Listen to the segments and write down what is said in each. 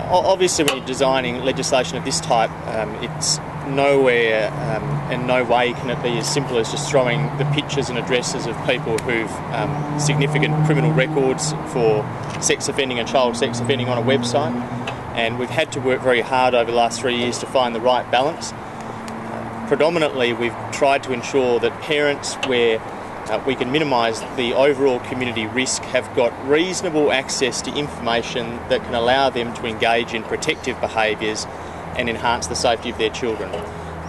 Obviously, when you're designing legislation of this type, it's nowhere and no way can it be as simple as just throwing the pictures and addresses of people who've significant criminal records for sex offending and child sex offending on a website. And we've had to work very hard over the last 3 years to find the right balance. Predominantly, we've tried to ensure that parents, where we can minimise the overall community risk, have got reasonable access to information that can allow them to engage in protective behaviours and enhance the safety of their children.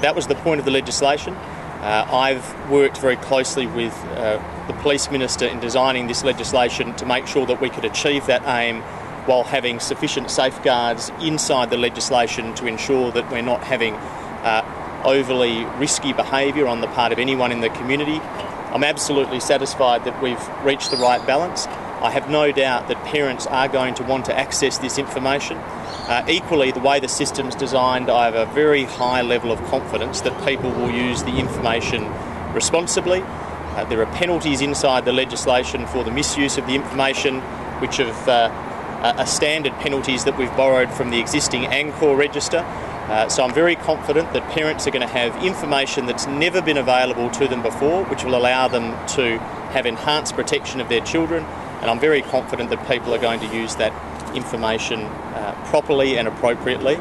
That was the point of the legislation. I've worked very closely with the Police Minister in designing this legislation to make sure that we could achieve that aim while having sufficient safeguards inside the legislation to ensure that we're not having overly risky behaviour on the part of anyone in the community. I'm absolutely satisfied that we've reached the right balance. I have no doubt that parents are going to want to access this information. Equally, the way the system's designed, I have a very high level of confidence that people will use the information responsibly. There are penalties inside the legislation for the misuse of the information, which are standard penalties that we've borrowed from the existing ANCOR register. So I'm very confident that parents are going to have information that's never been available to them before, which will allow them to have enhanced protection of their children. And I'm very confident that people are going to use that information properly and appropriately.